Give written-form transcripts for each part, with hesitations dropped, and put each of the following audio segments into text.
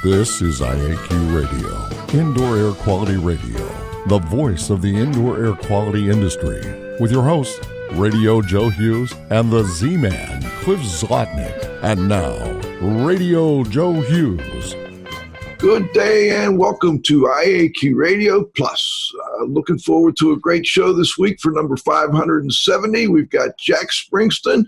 This is IAQ Radio, Indoor Air Quality Radio, the voice of the indoor air quality industry, with your hosts, Radio Joe Hughes and the Z-Man, Cliff Zlotnick. And now, Radio Joe Hughes. Good day and welcome to IAQ Radio Plus. Looking forward to a great show this week for number 570. We've got Jack Springston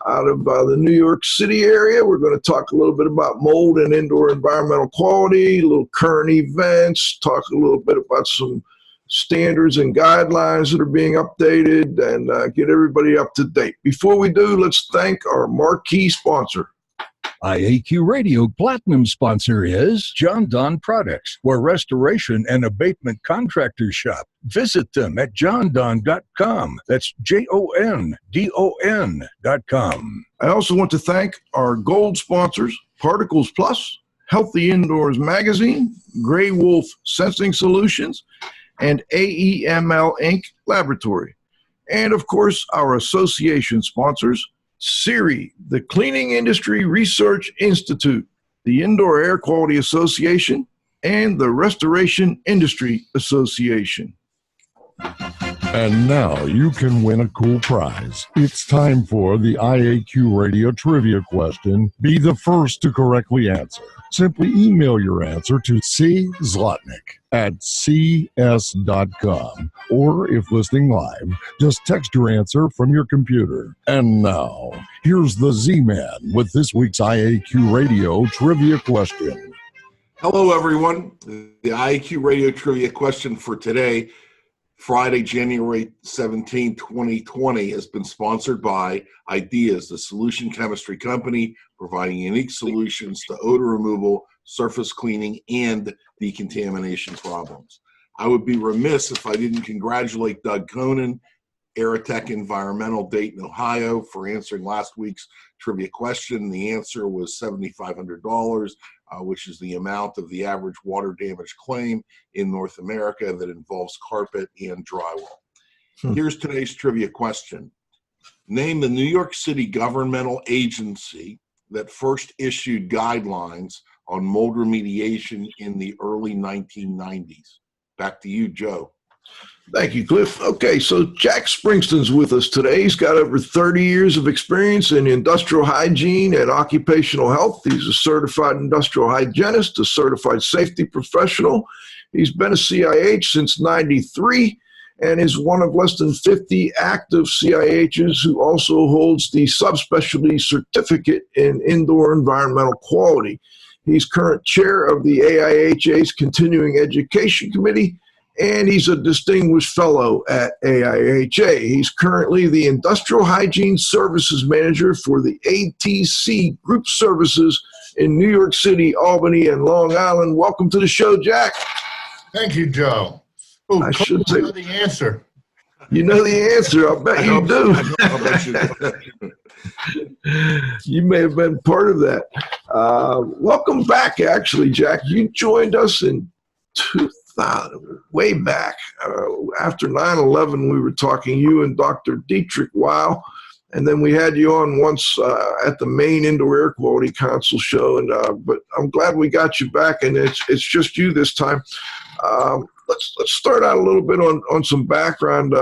out of the New York City area. We're going to talk a little bit about mold and indoor environmental quality, a little current events, talk a little bit about some standards and guidelines that are being updated, and get everybody up to date. Before we do, let's thank our marquee sponsor. IAQ Radio Platinum sponsor is John Don Products, where restoration and abatement contractors shop. Visit them at jondon.com. That's JONDON.com. I also want to thank our gold sponsors, Particles Plus, Healthy Indoors Magazine, Gray Wolf Sensing Solutions, and AEML Inc. Laboratory. And of course, our association sponsors, CIRI, the Cleaning Industry Research Institute, the Indoor Air Quality Association, and the Restoration Industry Association. And now you can win a cool prize. It's time for the IAQ Radio Trivia question. Be the first to correctly answer. Simply email your answer to czlotnick@cs.com. Or if listening live, just text your answer from your computer. And now, here's the Z-Man with this week's IAQ Radio Trivia question. Hello, everyone. The IAQ Radio Trivia question for today, Friday, January 17, 2020, has been sponsored by Ideas, the solution chemistry company providing unique solutions to odor removal, surface cleaning, and decontamination problems. I would be remiss if I didn't congratulate Doug Conan, Aerotech Environmental, Dayton, Ohio, for answering last week's trivia question. The answer was $7,500, which is the amount of the average water damage claim in North America that involves carpet and drywall. Here's today's trivia question. Name the New York City governmental agency that first issued guidelines on mold remediation in the early 1990s. Back to you, Joe. Thank you, Cliff. Okay, so Jack Springston's with us today. He's got over 30 years of experience in industrial hygiene and occupational health. He's a certified industrial hygienist, a certified safety professional. He's been a CIH since '93 and is one of less than 50 active CIHs who also holds the subspecialty certificate in indoor environmental quality. He's current chair of the AIHA's Continuing Education Committee, and he's a distinguished fellow at AIHA. He's currently the Industrial Hygiene Services Manager for the ATC Group Services in New York City, Albany, and Long Island. Welcome to the show, Jack. Thank you, Joe. Ooh, I should say, know the answer. You know the answer. I bet you do. You may have been part of that. Welcome back, actually, Jack. You joined us in 2000, way back. After 9/11, we were talking, you and Dr. Dietrich Weil, and then we had you on once at the main Indoor Air Quality Council show. And but I'm glad we got you back, and it's just you this time. Let's start out a little bit on some background.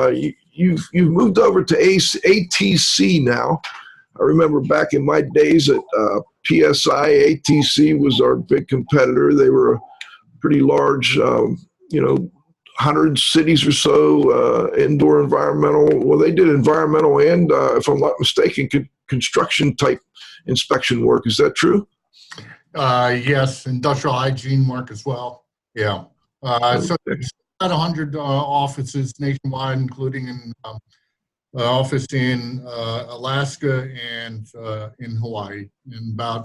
You've moved over to ATC now. I remember back in my days at PSI, ATC was our big competitor. They were a pretty large, 100 cities or so, indoor environmental. Well, they did environmental and, if I'm not mistaken, construction type inspection work. Is that true? Yes, industrial hygiene work as well. Yeah. So it's about 100 offices nationwide, including an office in Alaska and in Hawaii, and I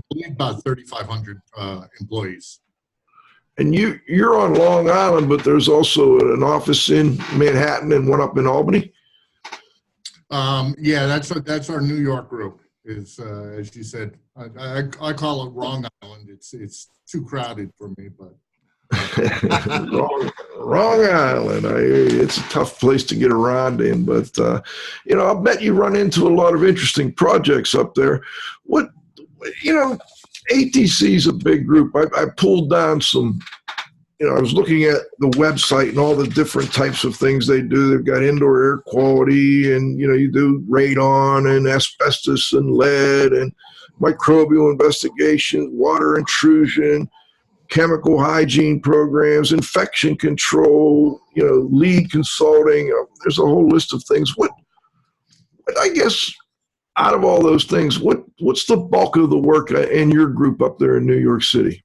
believe about 3,500 employees. And you're on Long Island, but there's also an office in Manhattan and one up in Albany? Yeah, that's our New York group. Is as you said, I call it Wrong Island. It's too crowded for me, but. Wrong Island. It's a tough place to get around in, but I bet you run into a lot of interesting projects up there. ATC is a big group. I pulled down some, I was looking at the website and all the different types of things they do. They've got indoor air quality and, you do radon and asbestos and lead and microbial investigation, water intrusion, chemical hygiene programs, infection control, lead consulting. There's a whole list of things. What I guess out of all those things, what's the bulk of the work in your group up there in New York City?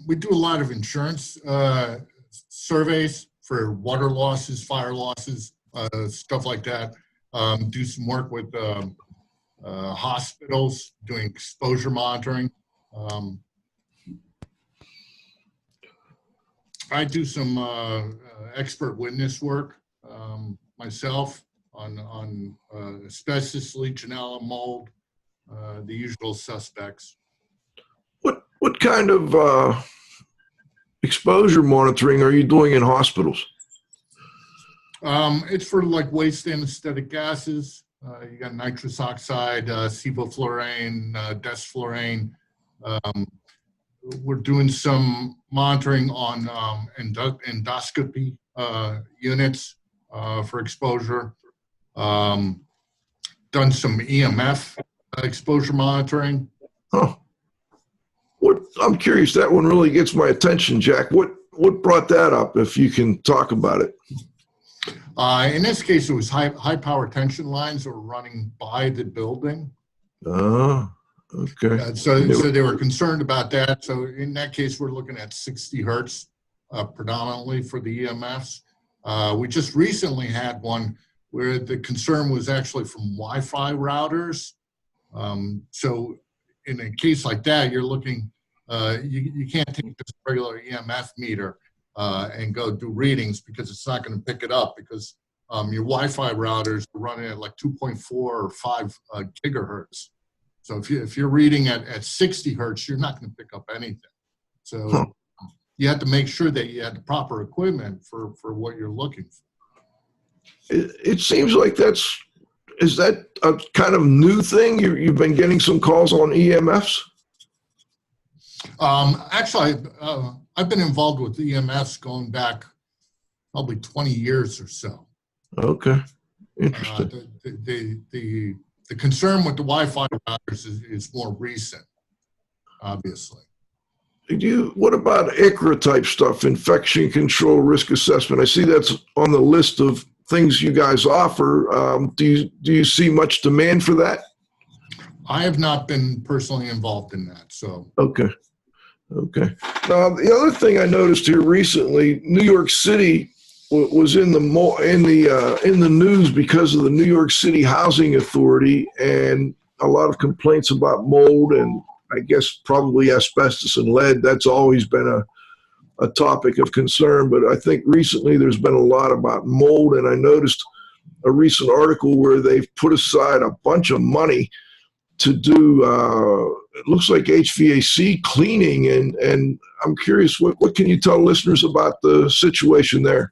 We do a lot of insurance surveys for water losses, fire losses, stuff like that. Do some work with hospitals, doing exposure monitoring. I do some expert witness work myself on asbestos, Legionella, mold, the usual suspects. What kind of exposure monitoring are you doing in hospitals? It's for like waste anesthetic gases. You got nitrous oxide, sevoflurane, desflurane. We're doing some monitoring on endoscopy units for exposure. Done some EMF exposure monitoring. Huh. I'm curious, that one really gets my attention, Jack. What brought that up, if you can talk about it? In this case, it was high power tension lines that were running by the building. Oh, okay. So they were concerned about that. So in that case, we're looking at 60 hertz predominantly for the EMFs. We just recently had one where the concern was actually from Wi-Fi routers. So in a case like that, you're looking, you can't take this regular EMF meter and go do readings because it's not going to pick it up because your Wi-Fi routers are running at like 2.4 or 5 gigahertz. So if you're reading at 60 hertz, you're not going to pick up anything. So you have to make sure that you had the proper equipment for what you're looking for. It seems like is that a kind of new thing? You've been getting some calls on EMFs? Actually, I've been involved with EMFs going back probably 20 years or so. Okay, interesting. The concern with the Wi-Fi routers is more recent, obviously. What about ICRA type stuff, infection control, risk assessment? I see that's on the list of things you guys offer. Do you see much demand for that? I have not been personally involved in that. So okay. The other thing I noticed here recently, New York City was in the news because of the New York City Housing Authority and a lot of complaints about mold and I guess probably asbestos and lead. That's always been a topic of concern, but I think recently there's been a lot about mold, and I noticed a recent article where they've put aside a bunch of money to do, it looks like HVAC cleaning, and I'm curious, what can you tell listeners about the situation there?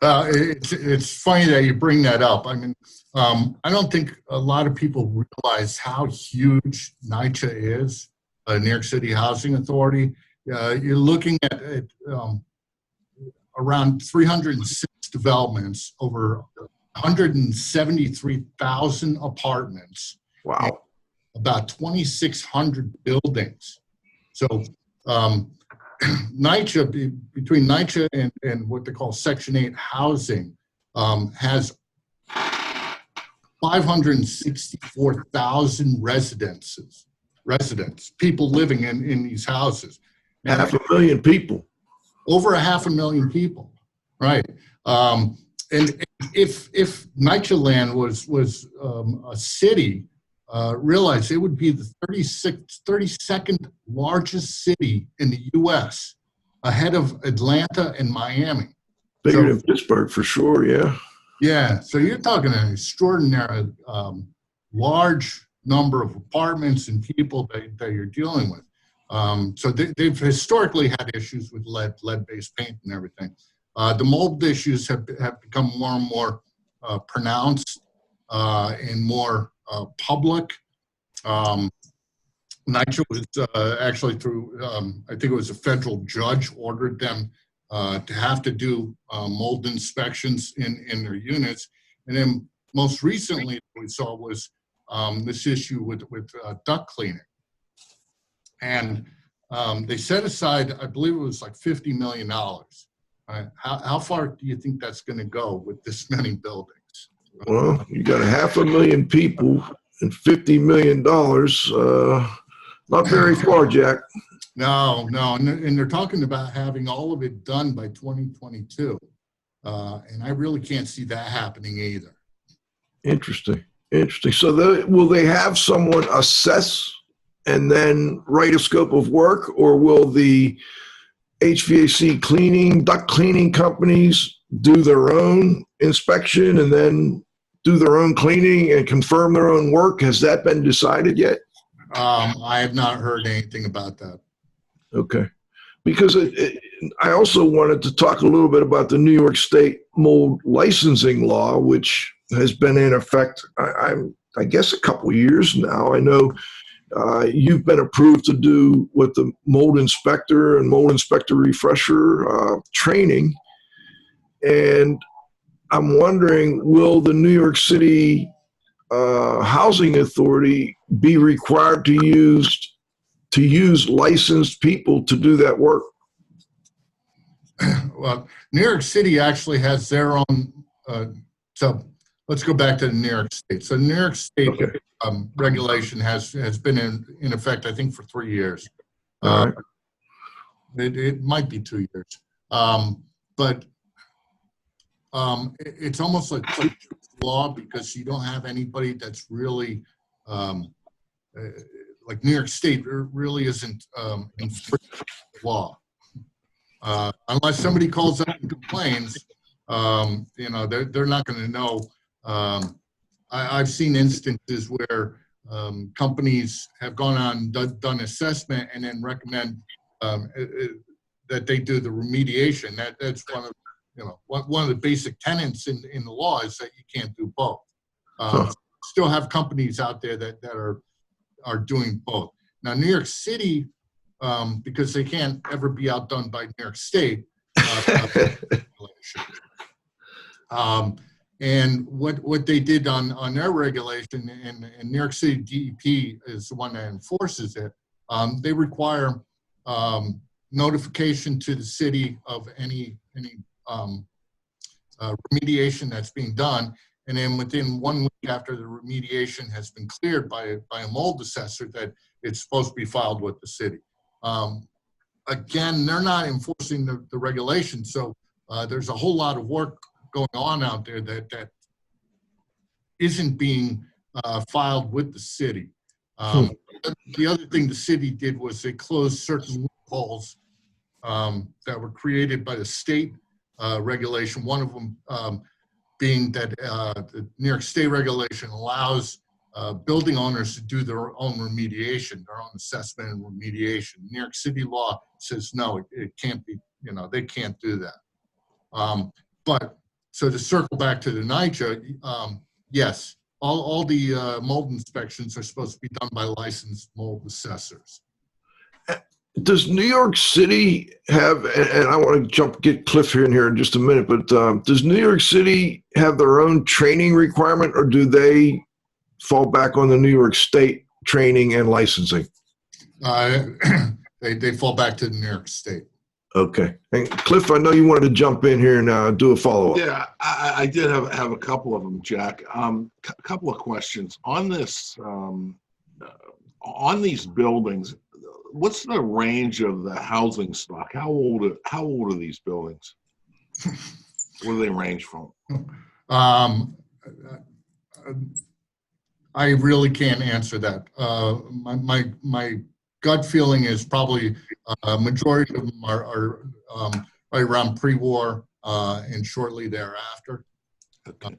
It's funny that you bring that up. I mean, I don't think a lot of people realize how huge NYCHA is, New York City Housing Authority. You're looking at around 306 developments, over 173,000 apartments. Wow. About 2,600 buildings. So NYCHA, between NYCHA and what they call Section 8 housing, has 564,000 residents, people living in these houses. 500,000 people. Over 500,000 people, right? And if NYCHA land was a city, realize it would be the 32nd largest city in the U.S., ahead of Atlanta and Miami. Bigger than Pittsburgh for sure, yeah. Yeah, so you're talking an extraordinary large number of apartments and people that you're dealing with. So they've historically had issues with lead-based paint and everything. The mold issues have become more and more pronounced and more public. NYCHA was actually through, I think it was a federal judge ordered them to have to do mold inspections in their units. And then most recently we saw was this issue with duct cleaning. And they set aside, I believe it was like $50 million. How far do you think that's going to go with this many buildings? Well, you got 500,000 people and $50 million. Not very far, Jack. No, and they're talking about having all of it done by 2022. And I really can't see that happening either. Interesting. So will they have someone assess and then write a scope of work, or will the HVAC cleaning, duct cleaning companies do their own inspection and then do their own cleaning and confirm their own work? Has that been decided yet? I have not heard anything about that. Okay. Because I also wanted to talk a little bit about the New York State mold licensing law, which has been in effect, I guess, a couple of years now. I know you've been approved to do with the mold inspector and mold inspector refresher training. And I'm wondering, will the New York City Housing Authority be required to use licensed people to do that work? Well, New York City actually has their own, so let's go back to New York State. So New York State regulation has been in effect, I think, for 3 years. All right. It might be 2 years. But it's almost like law, because you don't have anybody that's really, like New York State really isn't enforcing the law. Unless somebody calls up and complains, they're not going to know. I've seen instances where companies have gone on, done assessment, and then recommend that they do the remediation. That's one of the basic tenets in the law is that you can't do both. Still have companies out there that are doing both. Now, New York City, because they can't ever be outdone by New York State, and what they did on their regulation, and New York City DEP is the one that enforces it, they require notification to the city of any remediation that's being done, and then within 1 week after the remediation has been cleared by a mold assessor, that it's supposed to be filed with the city. Again, they're not enforcing the regulation, so there's a whole lot of work going on out there that isn't being filed with the city. The other thing the city did was they closed certain loopholes that were created by the state regulation. One of them being that the New York State regulation allows building owners to do their own remediation, their own assessment and remediation. New York City law says no, it can't be, they can't do that. But so to circle back to the NYCHA, yes, all the mold inspections are supposed to be done by licensed mold assessors. Does New York City have, and I want to get Cliff here in just a minute, but does New York City have their own training requirement, or do they fall back on the New York State training and licensing? They fall back to New York State. Okay. And Cliff, I know you wanted to jump in here and do a follow-up. Yeah, I did have a couple of them, Jack. A couple of questions on this, on these buildings. What's the range of the housing stock? How old are these buildings? Where do they range from? I really can't answer that. My gut feeling is probably a majority of them are right around pre-war and shortly thereafter. Okay.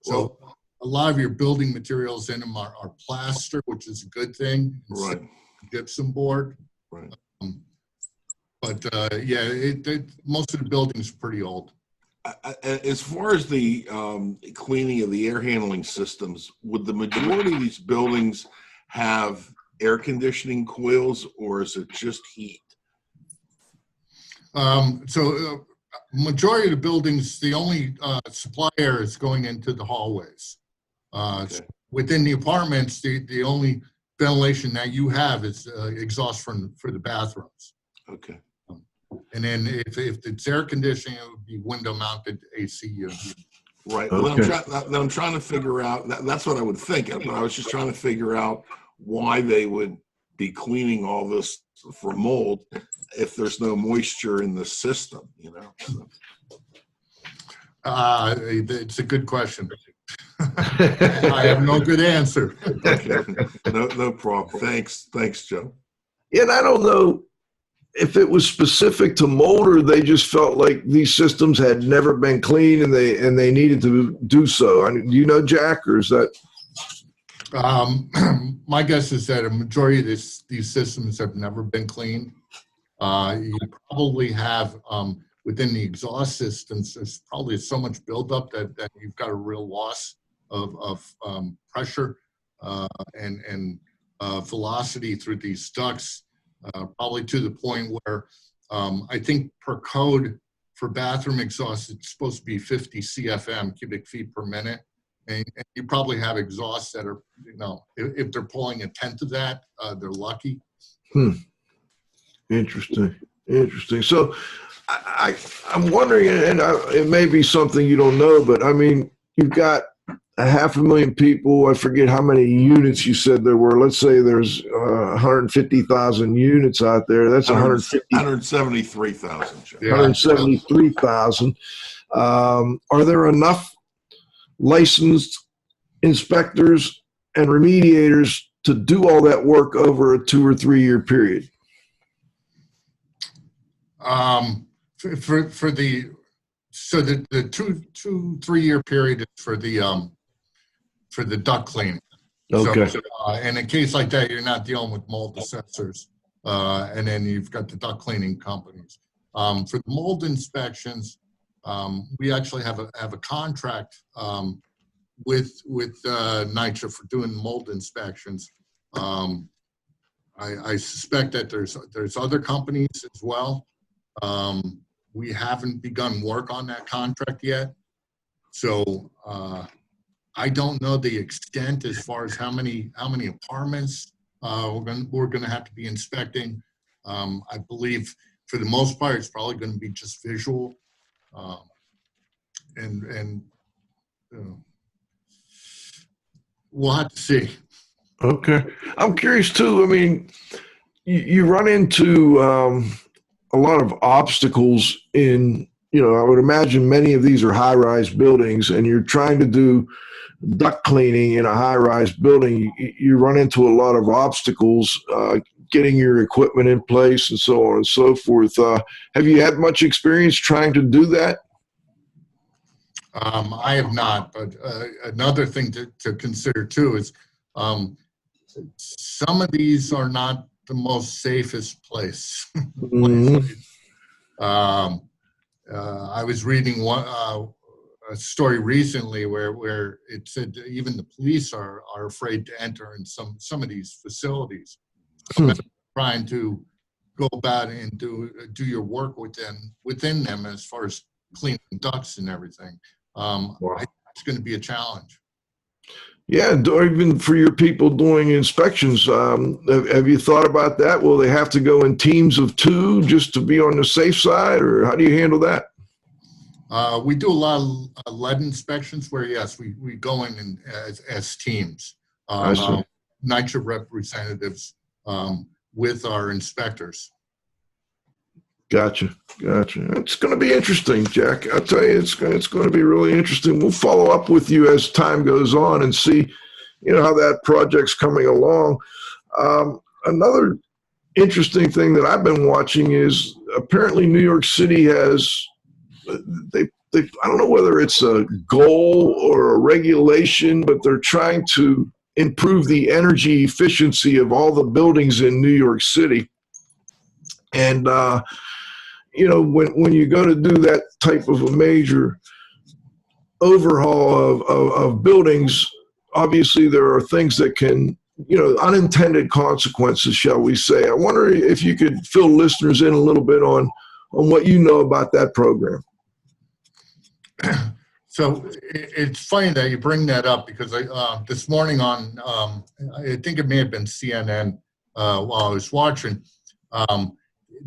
So a lot of your building materials in them are plaster, which is a good thing. Right. Gypsum board. Right. But most of the buildings are pretty old. As far as the cleaning of the air handling systems, would the majority of these buildings have air conditioning coils, or is it just heat? Majority of the buildings, the only supply air is going into the hallways. Okay. Within the apartments, the only ventilation that you have is exhaust for the bathrooms. Okay. And then if it's air conditioning, it would be window mounted AC unit. Right. Okay. Well, I'm trying to figure out, that's what I would think, but I was just trying to figure out why they would be cleaning all this for mold if there's no moisture in the system, you know? So. It's a good question. I have no good answer. Okay. No problem. Thanks, Joe. Yeah, and I don't know if it was specific to mold or they just felt like these systems had never been cleaned and they needed to do so. I mean, do you know, Jack, or is that? My guess is that a majority of these systems have never been cleaned. You probably have within the exhaust systems, there's probably so much buildup that you've got a real loss of pressure and velocity through these ducts, probably to the point where I think per code for bathroom exhaust, it's supposed to be 50 CFM, cubic feet per minute. And you probably have exhausts that are, you know, if they're pulling a tenth of that, they're lucky. Interesting. So I'm wondering, and it may be something you don't know, but I mean, you've got 500,000 people. I forget how many units you said there were. Let's say there's 150,000 units out there. That's 173,000. Yeah. 173,000. Are there enough licensed inspectors and remediators to do all that work over a 2 or 3 year period? For the 2-3 year period is for the duct cleaning. Okay. So, in a case like that, you're not dealing with mold assessors, and then you've got the duct cleaning companies. For the mold inspections, we actually have a contract with NYCHA for doing mold inspections. I suspect that there's other companies as well. We haven't begun work on that contract yet, so I don't know the extent as far as how many apartments we're going to have to be inspecting. I believe for the most part it's probably going to be just visual, and we'll have to see. Okay. I'm curious too. I mean, you run into a lot of obstacles in, you know, I would imagine many of these are high-rise buildings and you're trying to do duct cleaning in a high-rise building. You run into a lot of obstacles getting your equipment in place and so on and so forth. Have you had much experience trying to do that? I have not, but another thing to consider too is some of these are not the most safest place. Mm-hmm. I was reading a story recently where it said even the police are afraid to enter in some of these facilities. Trying to go about and do your work within them as far as cleaning ducts and everything. It's going to be a challenge. Yeah, even for your people doing inspections, have you thought about that? Will they have to go in teams of 2 just to be on the safe side, or how do you handle that? We do a lot of lead inspections where, yes, we go in as teams, NYCHA representatives with our inspectors. Gotcha. It's going to be interesting, Jack. I'll tell you, it's going to be really interesting. We'll follow up with you as time goes on and see, you know, how that project's coming along. Another interesting thing that I've been watching is apparently New York City has, I don't know whether it's a goal or a regulation, but they're trying to improve the energy efficiency of all the buildings in New York City. And, you know, when you go to do that type of a major overhaul of buildings, obviously there are things that can unintended consequences, shall we say. I wonder if you could fill listeners in a little bit on what you know about that program. So it's funny that you bring that up, because this morning on, I think it may have been CNN, while I was watching,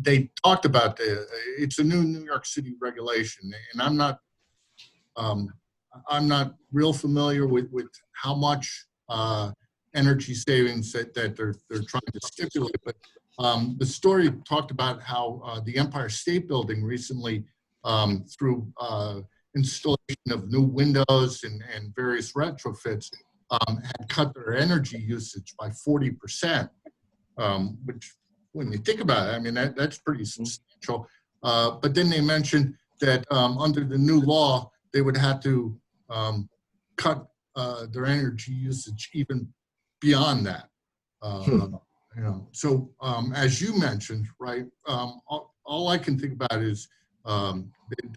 they talked about it's a new New York City regulation, and I'm not real familiar with how much energy savings that they're trying to stipulate, but the story talked about how the Empire State Building recently, through installation of new windows and various retrofits, had cut their energy usage by 40%, which, when you think about it, I mean, that's pretty substantial. But then they mentioned that under the new law, they would have to cut their energy usage even beyond that. So as you mentioned, right, all I can think about is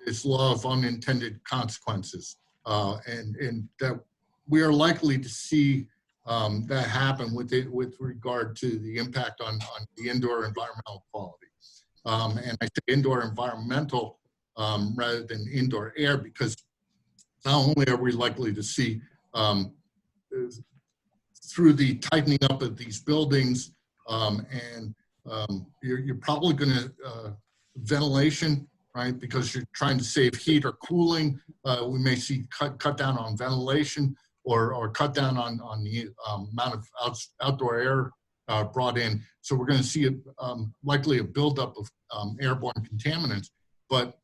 this law of unintended consequences, and that we are likely to see that happen with regard to the impact on the indoor environmental quality. And I say indoor environmental rather than indoor air, because not only are we likely to see through the tightening up of these buildings, and you're probably going to ventilation, right? Because you're trying to save heat or cooling. We may see cut down on ventilation, or cut down on the amount of outdoor air brought in. So we're going to see likely a buildup of airborne contaminants. But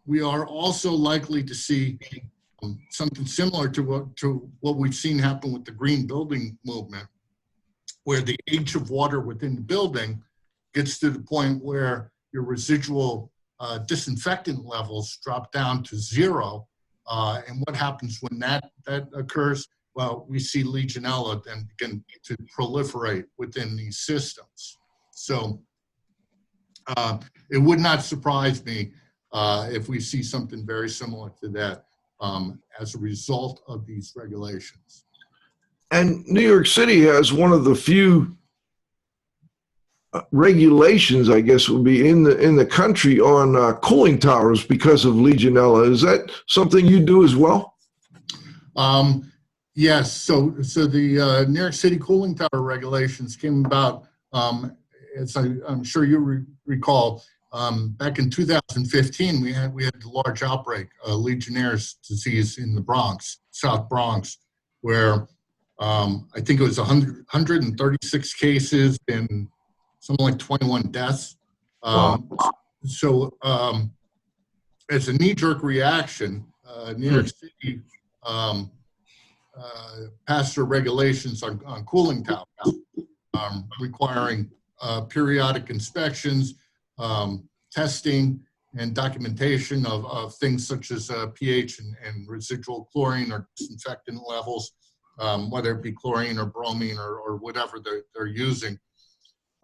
we are also likely to see something similar to what we've seen happen with the green building movement, where the age of water within the building gets to the point where your residual disinfectant levels drop down to zero. And what happens when that occurs? Well, we see Legionella then begin to proliferate within these systems. So it would not surprise me if we see something very similar to that as a result of these regulations. And New York City has one of the few regulations, I guess, would be in the country on cooling towers because of Legionella. Is that something you do as well? Yes. So the New York City cooling tower regulations came about, as I'm sure you recall, back in 2015. We had the large outbreak, Legionnaire's disease in the Bronx, South Bronx, where I think it was 136 cases and something like 21 deaths. So as a knee-jerk reaction, New York City passed their regulations on cooling towers, requiring periodic inspections, testing, and documentation of things such as pH and residual chlorine or disinfectant levels, whether it be chlorine or bromine or whatever they're using.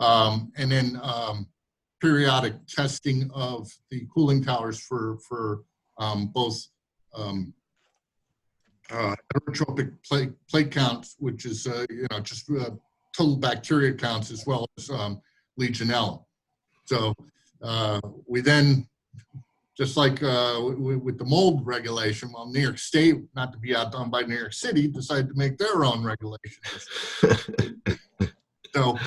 And then periodic testing of the cooling towers for both heterotropic plate counts, which is just total bacteria counts, as well as Legionella. So we then, just like with the mold regulation, well, New York State, not to be outdone by New York City, decided to make their own regulations. So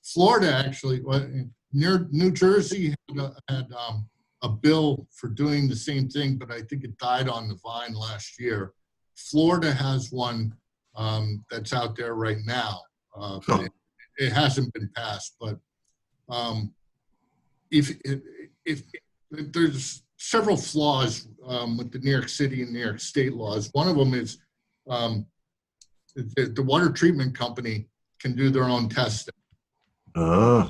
Florida actually, near New Jersey, had a bill for doing the same thing, but I think it died on the vine last year. Florida has one that's out there right now. But it hasn't been passed, but if there's several flaws with the New York City and New York State laws. One of them is the water treatment company can do their own testing. So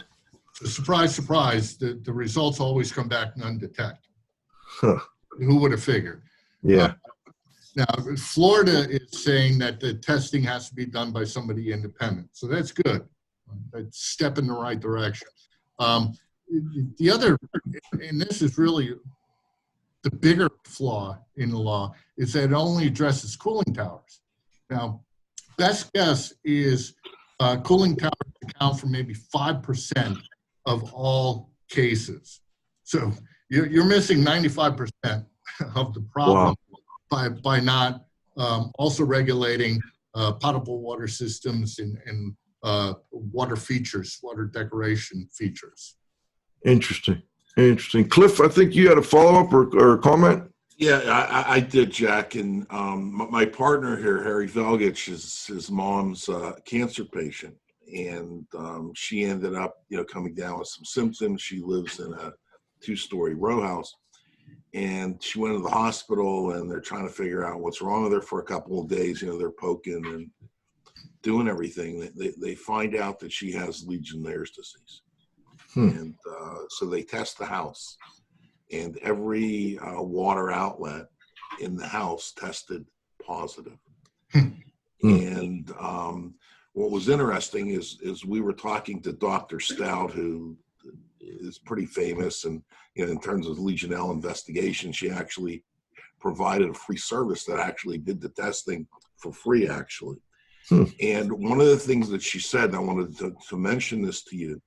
surprise, surprise, the results always come back undetected. Who would have figured? Yeah. Now, Florida is saying that the testing has to be done by somebody independent. So that's good. That's a step in the right direction. The other, and this is really the bigger flaw in the law, is that it only addresses cooling towers. Now, best guess is cooling towers account for maybe 5% of all cases. So you're missing 95% of the problem by not also regulating potable water systems and water features, water decoration features. Interesting. Cliff, I think you had a follow-up or a comment? Yeah, I did, Jack. And my partner here, Harry Velgich, is his mom's cancer patient. And she ended up, coming down with some symptoms. She lives in a 2-story row house. And she went to the hospital, and they're trying to figure out what's wrong with her for a couple of days. They're poking and doing everything. They find out that she has Legionnaire's disease. And so they test the house. And every water outlet in the house tested positive. And what was interesting is we were talking to Dr. Stout, who is pretty famous, and in terms of Legionella investigation, she actually provided a free service that actually did the testing for free, actually. And one of the things that she said, and I wanted to mention this to you,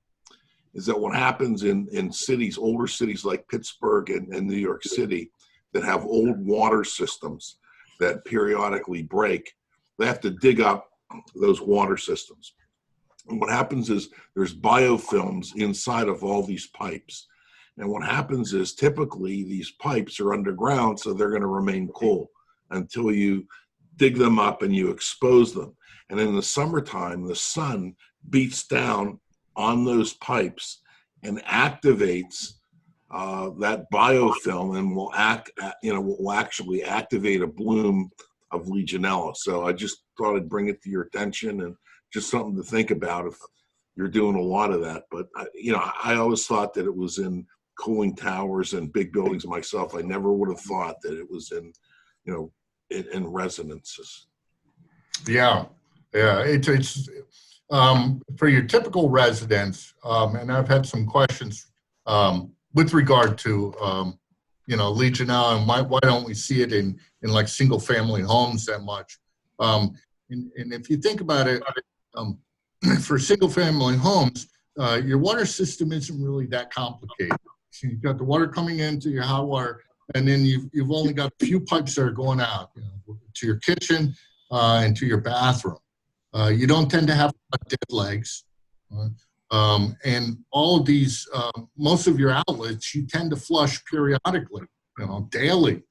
is that what happens in cities, older cities like Pittsburgh and New York City that have old water systems that periodically break, they have to dig up those water systems. And what happens is there's biofilms inside of all these pipes. And what happens is typically these pipes are underground, so they're going to remain cool until you dig them up and you expose them. And in the summertime, the sun beats down on those pipes and activates that biofilm, and will actually activate a bloom of Legionella. So I just thought I'd bring it to your attention, and just something to think about if you're doing a lot of that. But I always thought that it was in cooling towers and big buildings myself. I never would have thought that it was in residences. Yeah. It's for your typical residents, and I've had some questions with regard to Legionella, and why don't we see it in like single family homes that much? And if you think about it, for single family homes, your water system isn't really that complicated. So you've got the water coming into your hot water, and then you've only got a few pipes that are going out to your kitchen and to your bathroom. You don't tend to have dead legs. And all of these, most of your outlets, you tend to flush periodically, daily,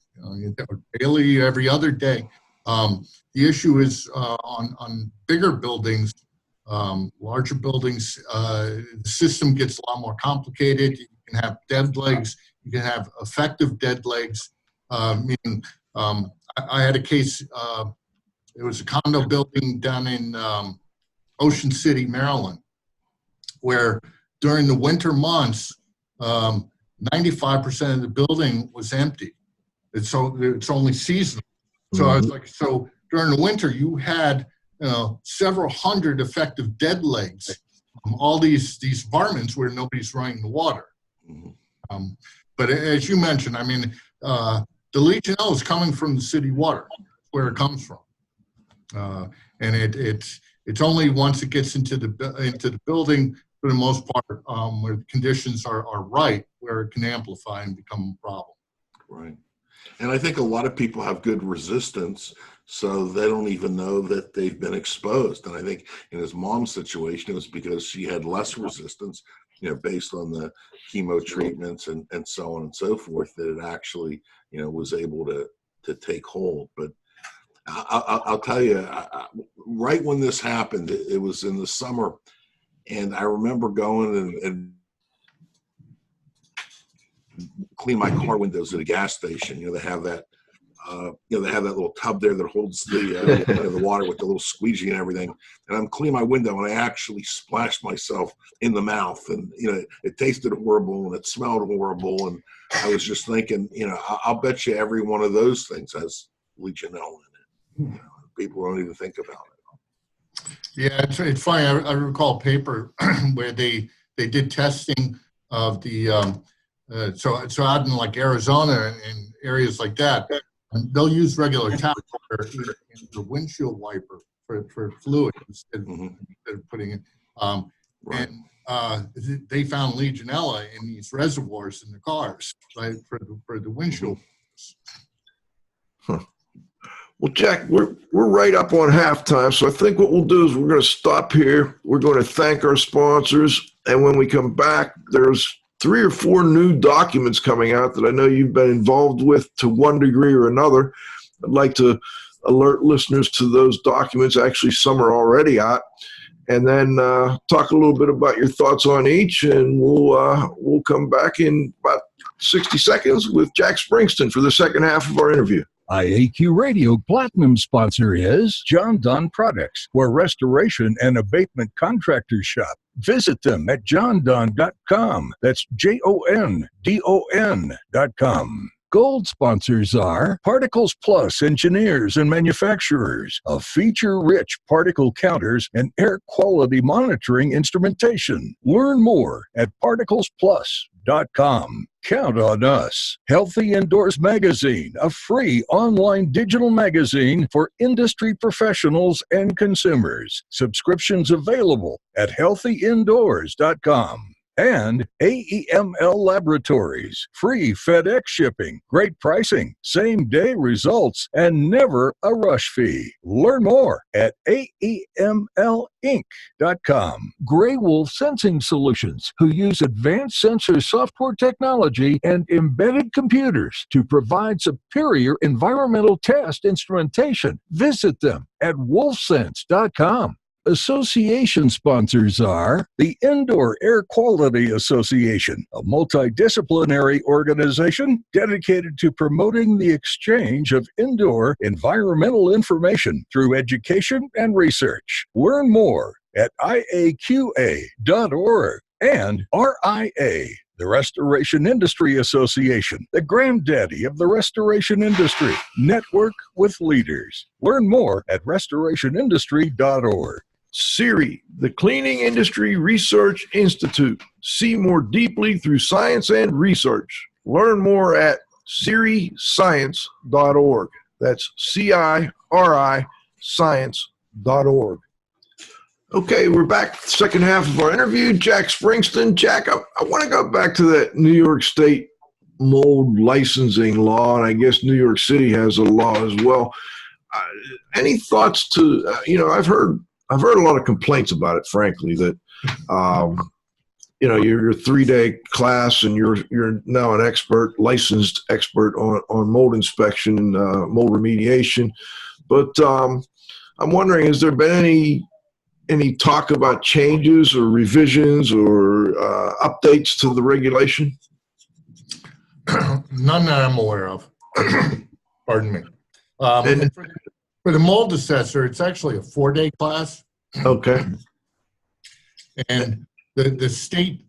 daily, every other day. The issue is on bigger buildings, larger buildings, the system gets a lot more complicated. You can have dead legs. You can have effective dead legs. Meaning, I had a case, it was a condo building down in Ocean City, Maryland, where during the winter months, 95% of the building was empty. It's only seasonal. So I was like, so during the winter, you had several hundred effective dead legs. All these apartments where nobody's running the water. But as you mentioned, the Legionella is coming from the city water, where it comes from, and it's only once it gets into the building, for the most part, where the conditions are right, where it can amplify and become a problem. Right. And I think a lot of people have good resistance, so they don't even know that they've been exposed. And I think in his mom's situation, it was because she had less resistance, based on the chemo treatments and so on and so forth, that it actually, was able to take hold. But I'll tell you, right when this happened, it was in the summer, and I remember going and clean my car windows at a gas station. They have that, they have that little tub there that holds the water with the little squeegee and everything. And I'm cleaning my window, and I actually splashed myself in the mouth, and it tasted horrible and it smelled horrible. And I was just thinking, I'll bet you every one of those things has Legionella in it. People don't even think about it. Yeah, it's funny. I recall a paper where they did testing of the so out in like Arizona and areas like that, and they'll use regular tap water in the windshield wiper for fluid instead Mm-hmm. of putting it. Right. And they found Legionella in these reservoirs in the cars, right, for the windshield. Huh. Well, Jack, we're right up on halftime, so I think what we'll do is we're going to stop here. We're going to thank our sponsors, and when we come back, there's 3 or 4 new documents coming out that I know you've been involved with to one degree or another. I'd like to alert listeners to those documents. Actually, some are already out. And then talk a little bit about your thoughts on each, and we'll come back in about 60 seconds with Jack Springston for the second half of our interview. IAQ Radio Platinum sponsor is John Donn Products, where restoration and abatement contractors shop. Visit them at jondon.com. That's JONDON.com. Gold sponsors are Particles Plus Engineers and Manufacturers of feature-rich particle counters and air quality monitoring instrumentation. Learn more at particlesplus.com. Count on us. Healthy Indoors Magazine, a free online digital magazine for industry professionals and consumers. Subscriptions available at healthyindoors.com. And AEML Laboratories, free FedEx shipping, great pricing, same-day results, and never a rush fee. Learn more at AEMLinc.com. Gray Wolf Sensing Solutions, who use advanced sensor software technology and embedded computers to provide superior environmental test instrumentation. Visit them at wolfsense.com. Association sponsors are the Indoor Air Quality Association, a multidisciplinary organization dedicated to promoting the exchange of indoor environmental information through education and research. Learn more at IAQA.org. And RIA, the Restoration Industry Association, the granddaddy of the restoration industry. Network with leaders. Learn more at restorationindustry.org. CIRI, the Cleaning Industry Research Institute. See more deeply through science and research. Learn more at ciriscience.org. That's CIRI science.org. Okay, we're back. Second half of our interview. Jack Springston. Jack, I want to go back to that New York State mold licensing law, and I guess New York City has a law as well. Any thoughts to, I've heard a lot of complaints about it, frankly, that, your 3-day class and you're now an licensed expert on mold inspection and mold remediation. But I'm wondering, has there been any talk about changes or revisions or updates to the regulation? None that I'm aware of. Pardon me. For the mold assessor, it's actually a 4-day class. Okay. And the state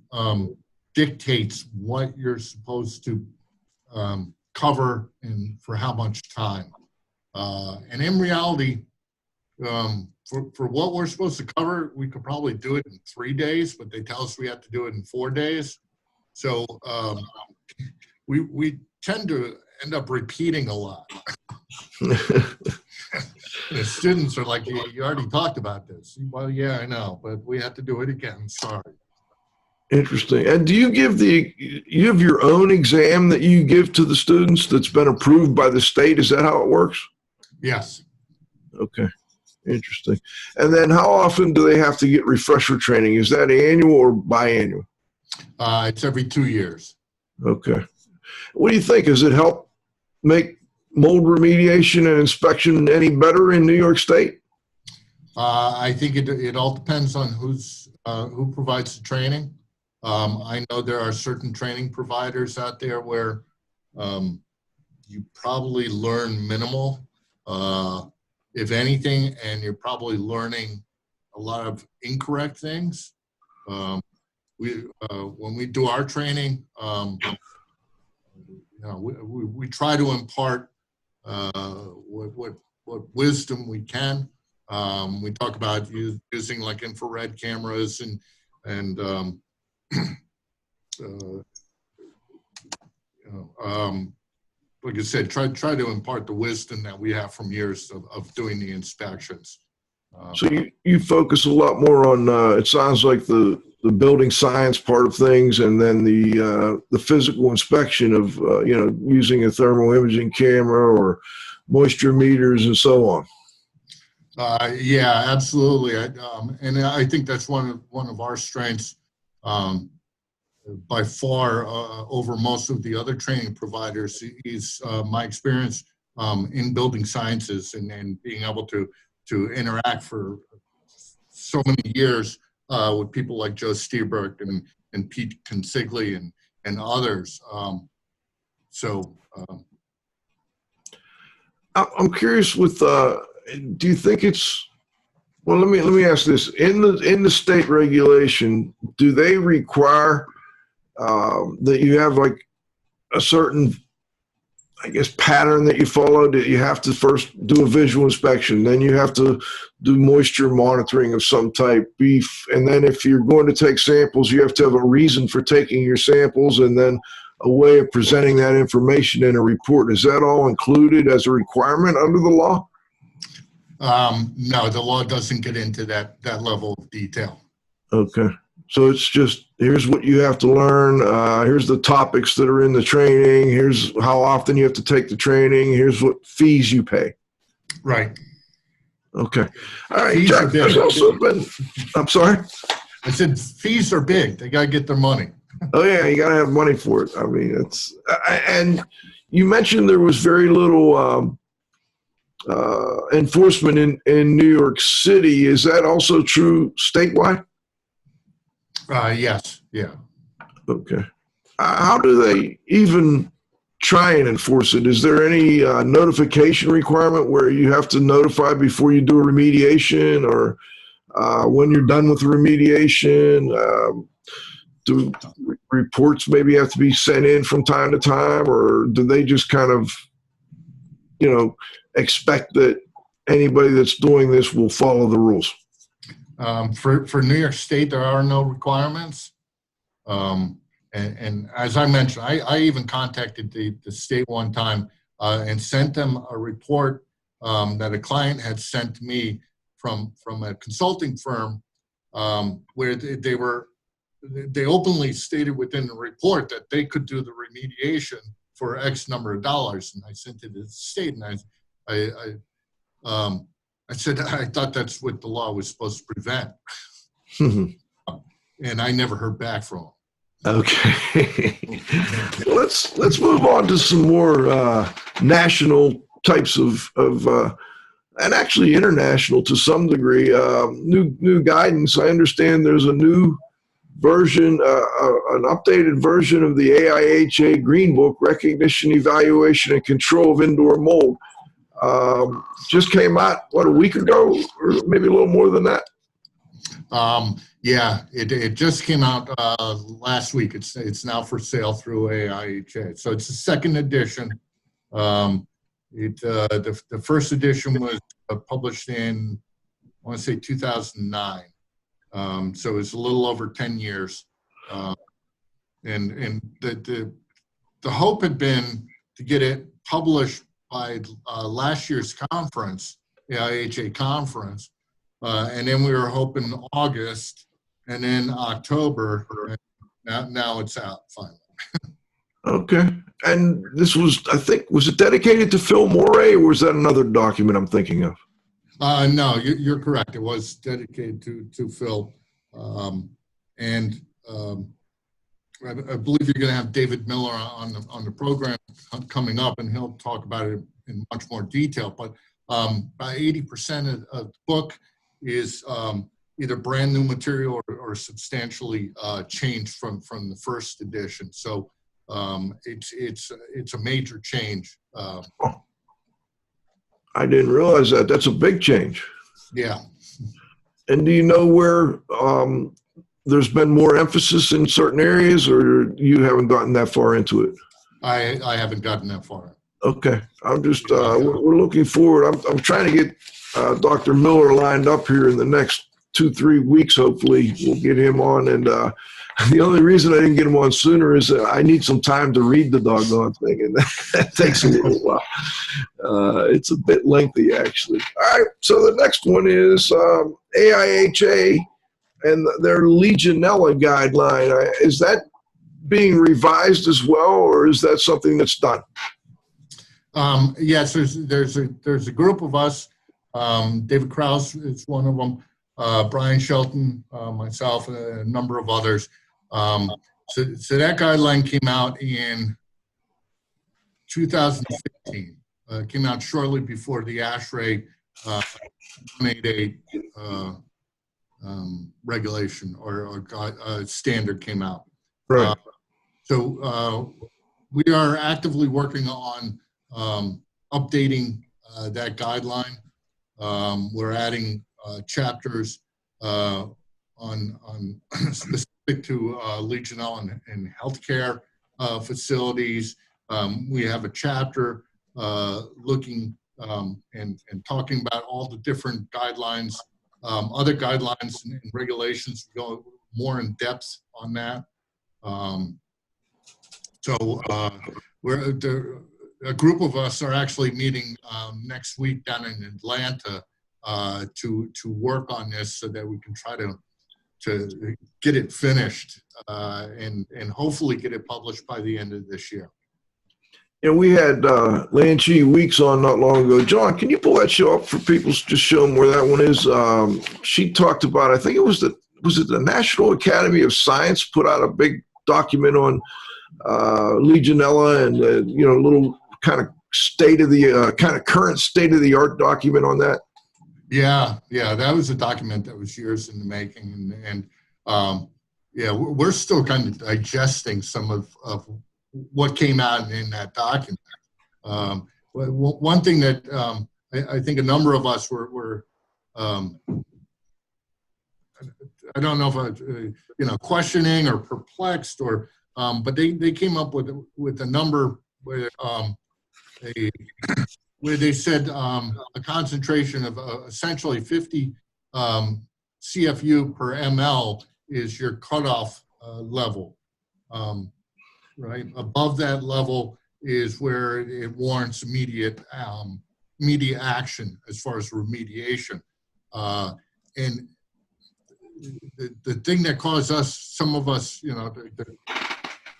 dictates what you're supposed to cover and for how much time. And in reality, for what we're supposed to cover, we could probably do it in 3 days, but they tell us we have to do it in 4 days. So we tend to end up repeating a lot. The students are like, you already talked about this. Well, yeah, I know, but we have to do it again. Sorry. Interesting. And do you have your own exam that you give to the students that's been approved by the state? Is that how it works? Yes. Okay. Interesting. And then how often do they have to get refresher training? Is that annual or biannual? It's every 2 years. Okay. What do you think? Does it help make mold remediation and inspection any better in New York State? I think it all depends on who provides the training. I know there are certain training providers out there where you probably learn minimal, if anything, and you're probably learning a lot of incorrect things. When we do our training, we try to impart what wisdom we can. We talk about using like infrared cameras and like I said, try to impart the wisdom that we have from years of doing the inspections. So you focus a lot more on, it sounds like the building science part of things, and then the physical inspection of, using a thermal imaging camera or moisture meters and so on. Yeah, absolutely. And I think that's one of our strengths by far over most of the other training providers is my experience in building sciences and being able to interact for so many years with people like Joe Stierberg and Pete Consigli and others. I'm curious with, do you think it's, well, let me ask this. In the state regulation, do they require that you have like a certain, I guess, pattern that you follow, that you have to first do a visual inspection, then you have to do moisture monitoring of some type, and then if you're going to take samples, you have to have a reason for taking your samples, and then a way of presenting that information in a report. Is that all included as a requirement under the law? No, the law doesn't get into that level of detail. Okay. So it's just, here's what you have to learn. Here's the topics that are in the training. Here's how often you have to take the training. Here's what fees you pay. Right. Okay. All right. Jack, there's also been, I'm sorry? I said fees are big. They got to get their money. Oh, yeah. You got to have money for it. I mean, and you mentioned there was very little enforcement in New York City. Is that also true statewide? Yes. Yeah. Okay. How do they even try and enforce it? Is there any notification requirement where you have to notify before you do a remediation, or when you're done with the remediation? Do reports maybe have to be sent in from time to time, or do they just kind of, expect that anybody that's doing this will follow the rules? For New York State, there are no requirements. And as I mentioned, I even contacted the state one time and sent them a report that a client had sent me from a consulting firm where they openly stated within the report that they could do the remediation for X number of dollars. And I sent it to the state, and I said, I thought that's what the law was supposed to prevent. And I never heard back from them. Okay. Let's move on to some more national types of and actually international to some degree, new guidance. I understand there's a new version, an updated version of the AIHA Green Book, Recognition, Evaluation, and Control of Indoor Mold. Just came out, a week ago, or maybe a little more than that? Yeah, it just came out last week. It's now for sale through AIHA. So it's the second edition. The first edition was published in, I want to say 2009. So it's a little over 10 years. And the hope had been to get it published by last year's conference, the IAHA conference, and then we were hoping August, and then October. And now it's out finally. Okay, and this was, I think, was it dedicated to Phil Moray, or was that another document I'm thinking of? No, you're correct. It was dedicated to Phil, and I believe you're going to have David Miller on the program coming up, and he'll talk about it in much more detail. But about 80% of the book is either brand new material or substantially changed from the first edition. So it's a major change. I didn't realize that. That's a big change. Yeah. And do you know where there's been more emphasis in certain areas, or you haven't gotten that far into it? I haven't gotten that far. Okay. I'm just, we're looking forward. I'm trying to get Dr. Miller lined up here in the next 2-3 weeks. Hopefully we'll get him on and The only reason I didn't get them on sooner is that I need some time to read the doggone thing, and that takes a little while. It's a bit lengthy, actually. All right, so the next one is AIHA and their Legionella guideline. Is that being revised as well, or is that something that's done? Yes, there's a group of us. David Krause is one of them. Brian Shelton, myself, and a number of others. So that guideline came out in 2015. Came out shortly before the ASHRAE 188 regulation or standard came out. Right. So we are actively working on updating that guideline. We're adding chapters on specific to Legionella in healthcare facilities. We have a chapter looking and talking about all the different guidelines, other guidelines and regulations, go more in depth on that. A group of us are actually meeting next week down in Atlanta to work on this so that we can try to get it finished and hopefully get it published by the end of this year. And we had Lanchi Weeks on not long ago. John, can you pull that show up for people? Just show them where that one is. She talked about, I think it was the National Academy of Science put out a big document on Legionella and a little kind of current state of the art document on that. Yeah, that was a document that was years in the making, and we're still kind of digesting some of what came out in that document. One thing that I think a number of us were I don't know if questioning or perplexed, or but they came up with a number where they said a concentration of essentially 50 CFU per ml is your cutoff level. Right above that level is where it warrants immediate action as far as remediation. And the thing that caused some of us, to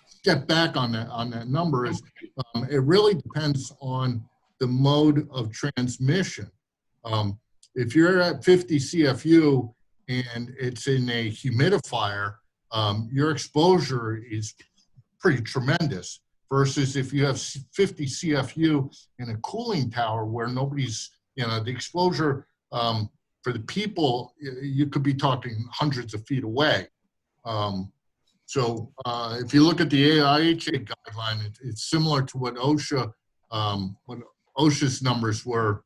step back on that number is it really depends on the mode of transmission. If you're at 50 CFU and it's in a humidifier, your exposure is pretty tremendous, versus if you have 50 CFU in a cooling tower where nobody's, the exposure for the people, you could be talking hundreds of feet away. So if you look at the AIHA guideline, it's similar to what OSHA's numbers were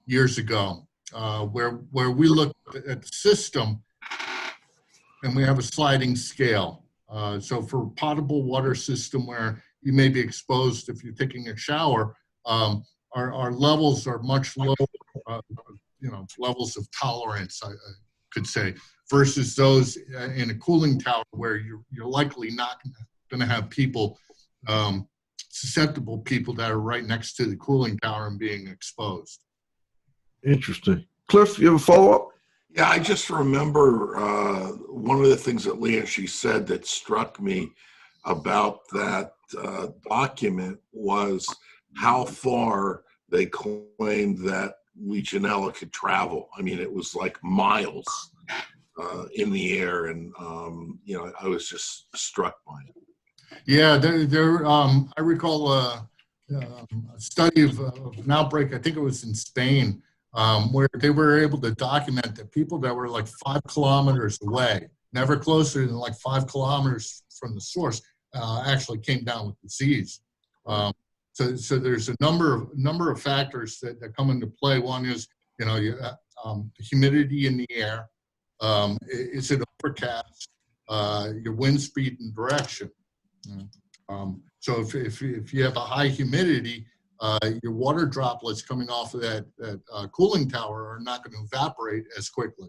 years ago, where we look at the system and we have a sliding scale. So for potable water system where you may be exposed if you're taking a shower, our levels are much lower, levels of tolerance, I could say, versus those in a cooling tower where you're likely not going to have people, susceptible people that are right next to the cooling tower and being exposed. Interesting. Cliff, you have a follow-up? Yeah, I just remember one of the things that Lanchi said that struck me about that document was how far they claimed that Legionella could travel. I mean, it was like miles in the air, and I was just struck by it. Yeah, I recall a study of an outbreak. I think it was in Spain, where they were able to document that people that were like 5 kilometers away, never closer than like 5 kilometers from the source, actually came down with disease. So there's a number of factors that come into play. One is, the humidity in the air. Is it overcast? Your wind speed and direction. So if you have a high humidity, your water droplets coming off of that cooling tower are not going to evaporate as quickly.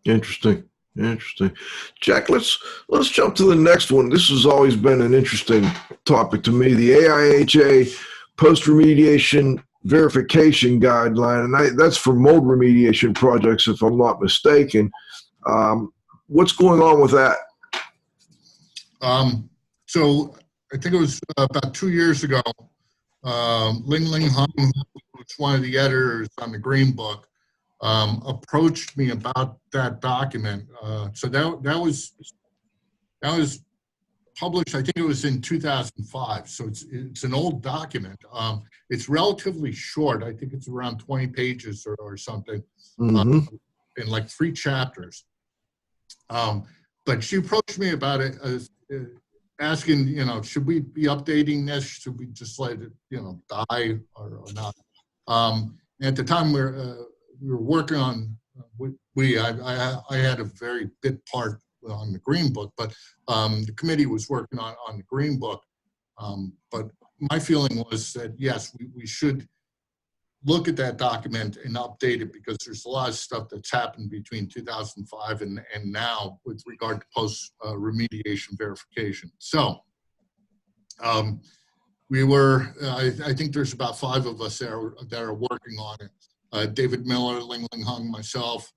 Interesting. Interesting. Jack, let's jump to the next one. This has always been an interesting topic to me, the AIHA post-remediation verification guideline, and that's for mold remediation projects, if I'm not mistaken. What's going on with that? So I think it was about 2 years ago, Ling Hung, who's one of the editors on the Green Book, approached me about that document. So that was published, I think it was in 2005. So it's an old document. It's relatively short. I think it's around 20 pages or something, in like 3 chapters. But she approached me about it, asking, should we be updating this? Should we just let it, die or not? At the time we were working on, I had a very big part on the Green Book, but the committee was working on the Green Book. But my feeling was that, yes, we should look at that document and update it, because there's a lot of stuff that's happened between 2005 and now with regard to post-remediation verification. So we were, I think there's about 5 of us that are working on it. David Miller, Ling Hung, myself,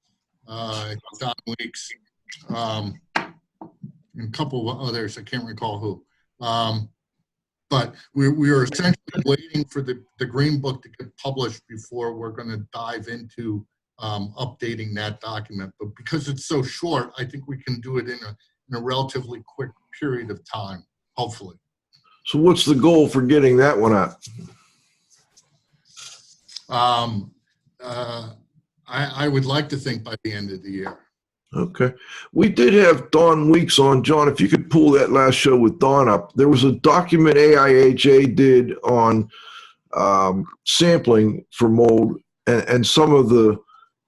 Don Weeks, and a couple of others, I can't recall who. But we are essentially waiting for the Green Book to get published before we're going to dive into updating that document. But because it's so short, I think we can do it in a relatively quick period of time, hopefully. So what's the goal for getting that one out? I would like to think by the end of the year. Okay. We did have Don Weeks on. John, if you could pull that last show with Don up. There was a document AIHA did on sampling for mold and some of the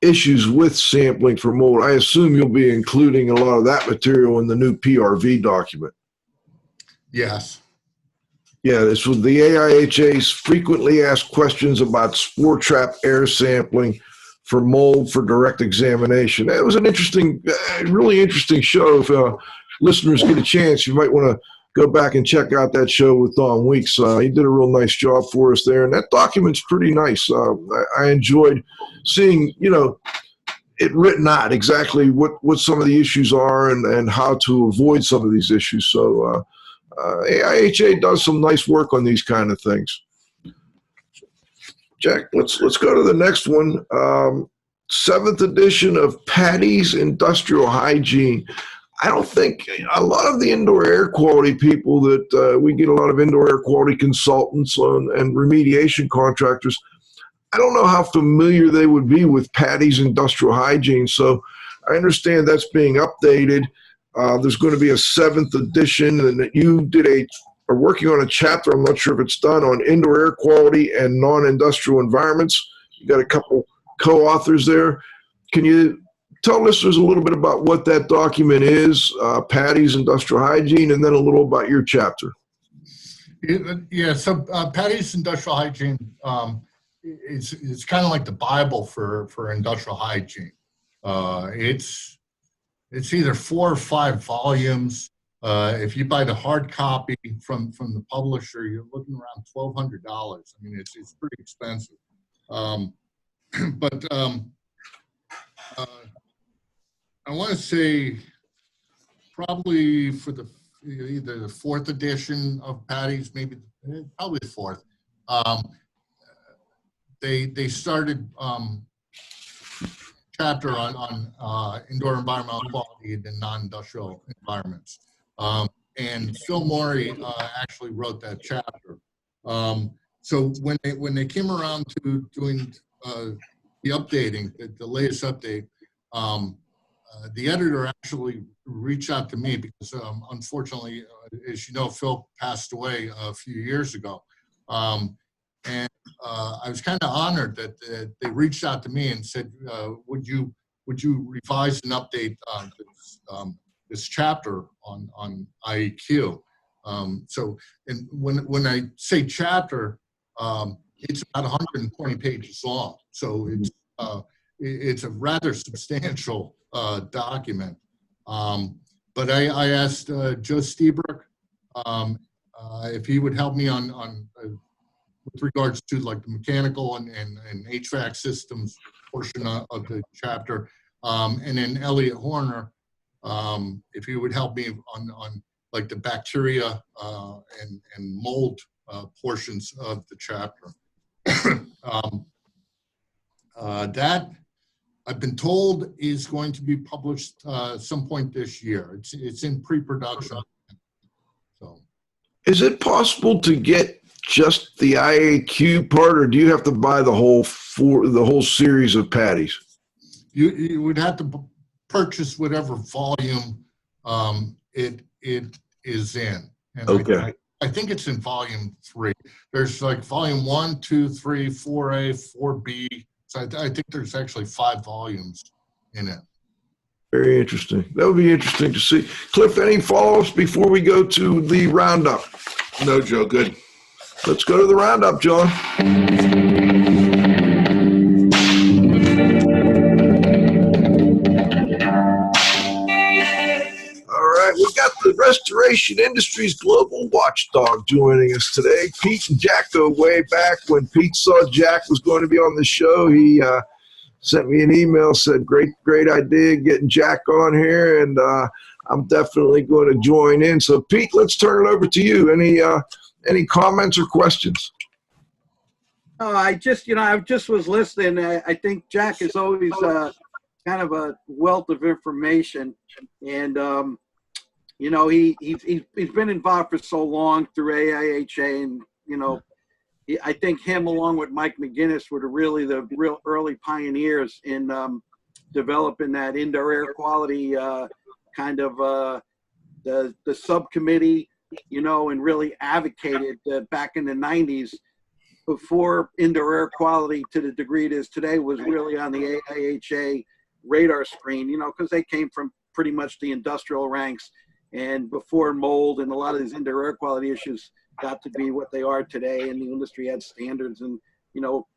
issues with sampling for mold. I assume you'll be including a lot of that material in the new PRV document. Yes. Yeah, this was the AIHA's frequently asked questions about spore trap air sampling for mold for direct examination. It was an interesting, really interesting show. If listeners get a chance, you might want to go back and check out that show with Don Weeks. He did a real nice job for us there, and that document's pretty nice. I enjoyed seeing, it written out exactly what some of the issues are and how to avoid some of these issues. So AIHA does some nice work on these kind of things. Jack, let's go to the next one. 7th edition of Patty's Industrial Hygiene. I don't think a lot of the indoor air quality people that we get a lot of indoor air quality consultants and remediation contractors. I don't know how familiar they would be with Patty's Industrial Hygiene. So I understand that's being updated. There's going to be a 7th edition, and that you are working on a chapter, I'm not sure if it's done, on indoor air quality and non-industrial environments. You got a couple co-authors there. Can you tell listeners a little bit about what that document is, Patty's Industrial Hygiene, and then a little about your chapter? Yeah, so Patty's Industrial Hygiene it's kind of like the Bible for industrial hygiene. It's either 4 or 5 volumes. If you buy the hard copy from the publisher, you're looking around $1,200. I mean, it's pretty expensive. But I want to say probably for either the 4th edition of Patty's, maybe probably the 4th. They started chapter on indoor environmental quality in non-industrial environments. And Phil Morey actually wrote that chapter. So when they came around to doing the updating, the latest update, the editor actually reached out to me because unfortunately, as you know, Phil passed away a few years ago. And I was kind of honored that they reached out to me and said, would you revise and update this chapter on IEQ? So, and when I say chapter, it's about 120 pages long. So it's a rather substantial document. But I asked Joe Stebrook if he would help me on with regards to like the mechanical and HVAC systems portion of the chapter, and then Elliot Horner, if he would help me on like the bacteria and mold portions of the chapter. That I've been told is going to be published some point this year. It's in pre-production. So, is it possible to get just the IAQ part, or do you have to buy the whole series of patties? You would have to purchase whatever volume it is in. And okay. I think it's in volume 3. There's like volume 1, 2, 3, 4A, 4B. So I think there's actually 5 volumes in it. Very interesting. That would be interesting to see. Cliff, any follow-ups before we go to the roundup? No, Joe, good. Let's go to the roundup, John. We've got the Restoration Industries Global Watchdog joining us today. Pete and Jack go way back. When Pete saw Jack was going to be on the show, he sent me an email, said, great idea getting Jack on here, and I'm definitely going to join in. So, Pete, let's turn it over to you. Any comments or questions? I just was listening. I think Jack is always kind of a wealth of information, and he's been involved for so long through AIHA, and I think him along with Mike McGinnis were the real early pioneers in developing that indoor air quality kind of the subcommittee, and really advocated back in the 90s before indoor air quality to the degree it is today was really on the AIHA radar screen, because they came from pretty much the industrial ranks. And before mold and a lot of these indoor air quality issues got to be what they are today, and the industry had standards and,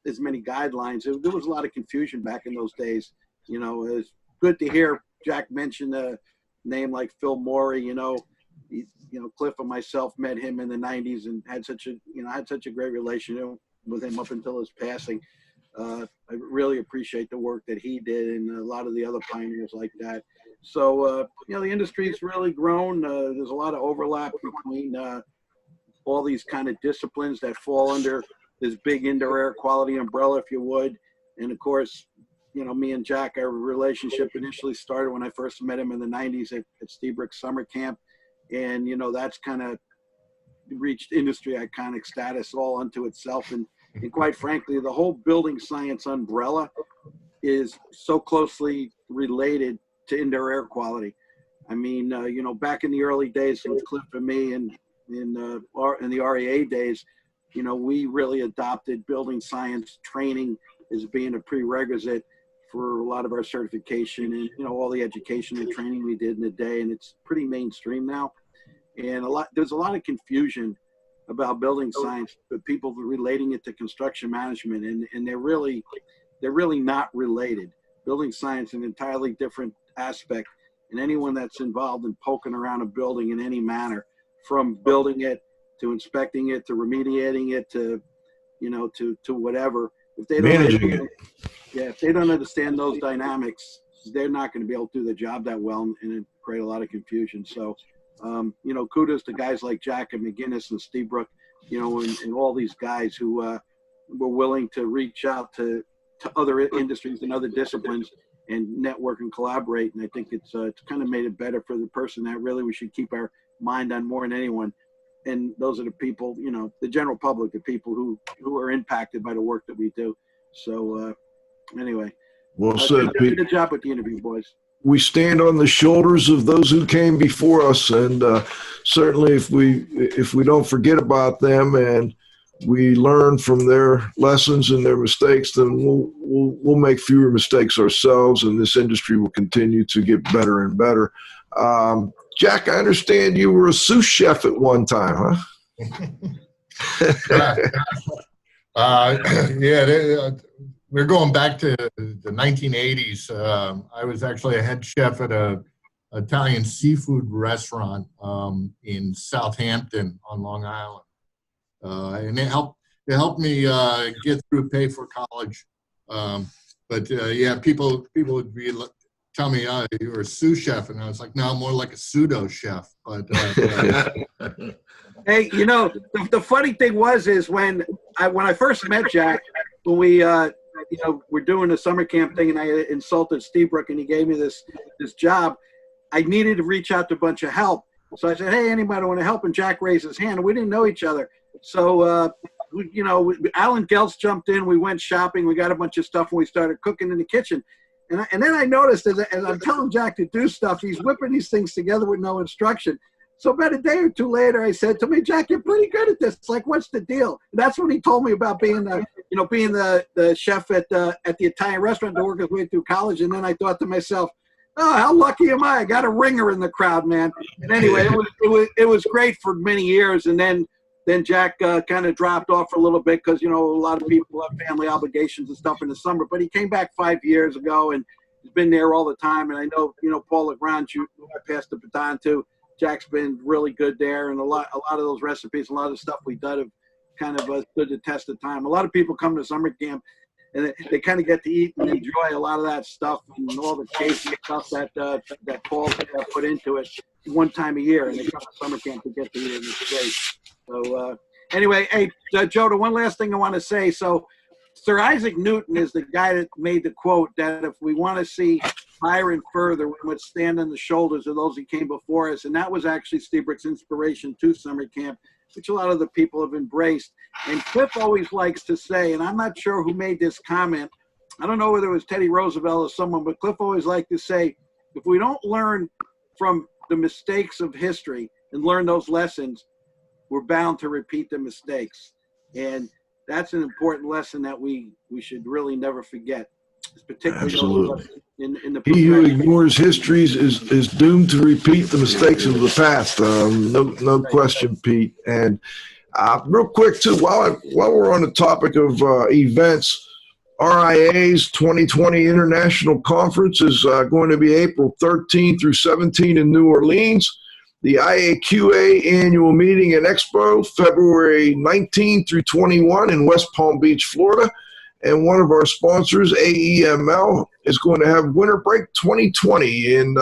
as many guidelines. There was a lot of confusion back in those days. It's good to hear Jack mention a name like Phil Morey. Cliff and myself met him in the 90s and had such a great relationship with him up until his passing. I really appreciate the work that he did and a lot of the other pioneers like that. So, the industry's really grown. There's a lot of overlap between all these kind of disciplines that fall under this big indoor air quality umbrella, if you would. And of course, me and Jack, our relationship initially started when I first met him in the 90s at Stebrook Summer Camp. And, that's kind of reached industry iconic status all unto itself. And quite frankly, the whole building science umbrella is so closely related to indoor air quality. I mean, back in the early days with Cliff and me and in the REA days, we really adopted building science training as being a prerequisite for a lot of our certification and, all the education and training we did in the day. And it's pretty mainstream now. And there's a lot of confusion about building science, but people relating it to construction management, and they're really not related. Building science is an entirely different aspect, and anyone that's involved in poking around a building in any manner, from building it to inspecting it to remediating it to whatever, if they don't if they don't understand those dynamics, they're not going to be able to do the job that well, and create a lot of confusion. So kudos to guys like Jack and McGinnis and Stebrook, and all these guys who were willing to reach out to other industries and other disciplines and network and collaborate. And I think it's kind of made it better for the person that really we should keep our mind on more than anyone. And those are the people, the general public, the people who are impacted by the work that we do. So anyway, well said, Pete. Good job with the interview, boys. We stand on the shoulders of those who came before us, and certainly if we don't forget about them and we learn from their lessons and their mistakes, then we'll make fewer mistakes ourselves, and this industry will continue to get better and better. Jack, I understand you were a sous chef at one time, huh? We're going back to the 1980s. I was actually a head chef at a Italian seafood restaurant in Southampton on Long Island, and it helped me get through, pay for college. But yeah, people would tell me, "Oh, you're a sous chef," and I was like, "No, I'm more like a pseudo chef." But hey, you know, the funny thing is when I first met Jack, when we we're doing a summer camp thing, and I insulted Steve Brook, and he gave me this job. I needed to reach out to a bunch of help, so I said, "Hey, anybody want to help?" And Jack raised his hand, and we didn't know each other, so. Alan Geltz jumped in. We went shopping. We got a bunch of stuff, and we started cooking in the kitchen. And then I noticed as I'm telling Jack to do stuff, he's whipping these things together with no instruction. So about a day or two later, I said to me, "Jack, you're pretty good at this. It's like, what's the deal?" And that's when he told me about being the chef at the Italian restaurant to work his way through college. And then I thought to myself, "Oh, how lucky am I? I got a ringer in the crowd, man." And anyway, it was great for many years. And then Jack kind of dropped off for a little bit because, a lot of people have family obligations and stuff in the summer. But he came back 5 years ago, and he's been there all the time. And I know, Paul Legrand, who I passed the baton to, Jack's been really good there. And a lot of those recipes, a lot of the stuff we done have kind of stood the test of time. A lot of people come to summer camp, and they kind of get to eat and enjoy a lot of that stuff and all the case and stuff that Paul put into it one time a year. And they come to summer camp to get to eat it, and it's great. So anyway, hey, Joe, the one last thing I want to say. So Sir Isaac Newton is the guy that made the quote that if we want to see higher and further, we must stand on the shoulders of those who came before us. And that was actually Steve Brook's inspiration to summer camp, which a lot of the people have embraced. And Cliff always likes to say, and I'm not sure who made this comment, I don't know whether it was Teddy Roosevelt or someone, but Cliff always liked to say, if we don't learn from the mistakes of history and learn those lessons, we're bound to repeat the mistakes. And that's an important lesson that we should really never forget. Particularly in the he who ignores history is doomed to repeat the mistakes of the past. No question, Pete. And real quick too, while we're on the topic of events, RIA's 2020 International Conference is going to be April 13 through 17 in New Orleans. The IAQA Annual Meeting and Expo, February 19 through 21 in West Palm Beach, Florida. And one of our sponsors, AEML, is going to have Winter Break 2020 in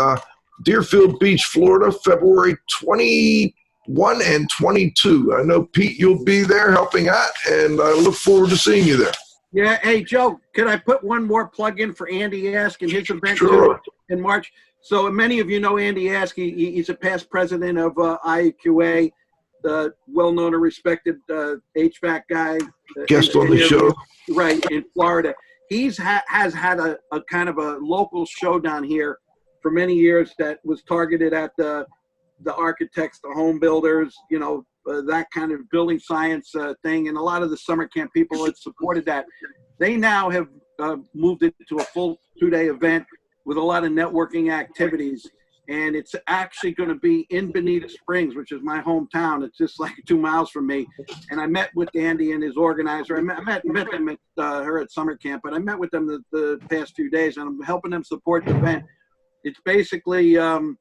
Deerfield Beach, Florida, February 21 and 22. I know, Pete, you'll be there helping out, and I look forward to seeing you there. Yeah. Hey, Joe, could I put one more plug in for Andy Ask and his event Sure. in March? So many of you know Andy Ask. He's a past president of IEQA, the well-known and respected HVAC guy. Guest on the show. Right, in Florida. He's has had a kind of a local show down here for many years that was targeted at the architects, the home builders, that kind of building science thing. And a lot of the summer camp people that supported that. They now have moved it to a full 2-day event with a lot of networking activities. And it's actually going to be in Bonita Springs, which is my hometown. It's just like 2 miles from me. And I met with Andy and his organizer. I met them at her at summer camp, but I met with them the past few days, and I'm helping them support the event. It's basically the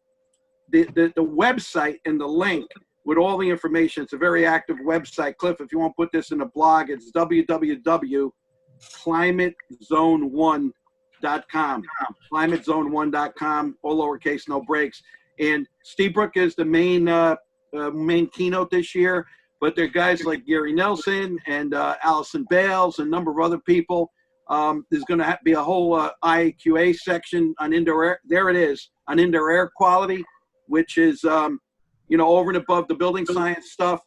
website and the link with all the information. It's a very active website. Cliff, if you want to put this in a blog, it's www.climatezone1.com. climatezone1.com, all lowercase, no breaks. And Steve Brook is the main keynote this year, but there are guys like Gary Nelson and Allison Bales and a number of other people. There's going to be a whole IAQA section on indoor air. There it is, on indoor air quality, which is over and above the building science stuff.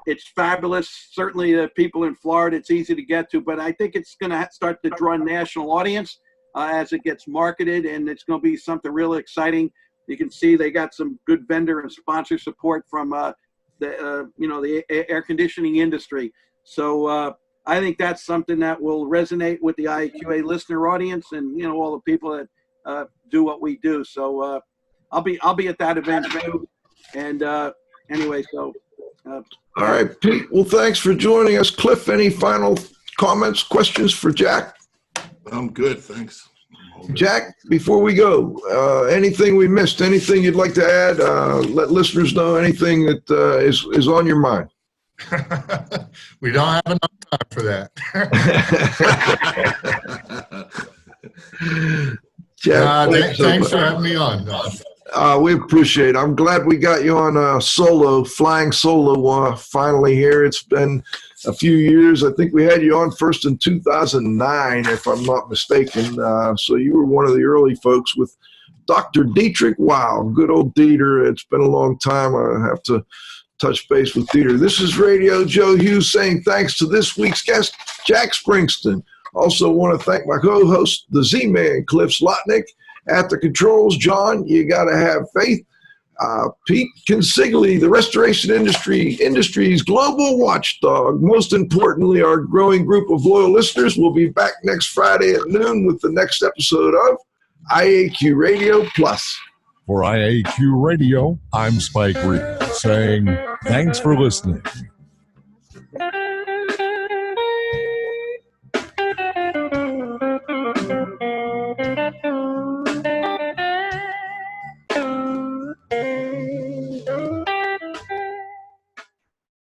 It's fabulous. Certainly the people in Florida, it's easy to get to, but I think it's going to start to draw a national audience as it gets marketed, and it's going to be something really exciting. You can see they got some good vendor and sponsor support from the air conditioning industry. So I think that's something that will resonate with the IAQA listener audience and all the people that do what we do. So I'll be at that event too. And anyway, so. All right, Pete. Well, thanks for joining us. Cliff, any final comments, questions for Jack? I'm good, thanks. Jack, before we go, anything we missed, anything you'd like to add? Let listeners know anything that is on your mind. We don't have enough time for that. Jack, thanks for having me on. We appreciate it. I'm glad we got you on flying solo finally here. It's been a few years. I think we had you on first in 2009, if I'm not mistaken. So you were one of the early folks with Dr. Dietrich. Wow, good old Dieter. It's been a long time. I have to touch base with Dieter. This is Radio Joe Hughes saying thanks to this week's guest, Jack Springston. Also want to thank my co-host, the Z-Man, Cliff Slotnick. At the controls, John, you got to have faith. Pete Consigli, the restoration industry's global watchdog. Most importantly, our growing group of loyal listeners will be back next Friday at noon with the next episode of IAQ Radio Plus. For IAQ Radio, I'm Spike Reed saying thanks for listening.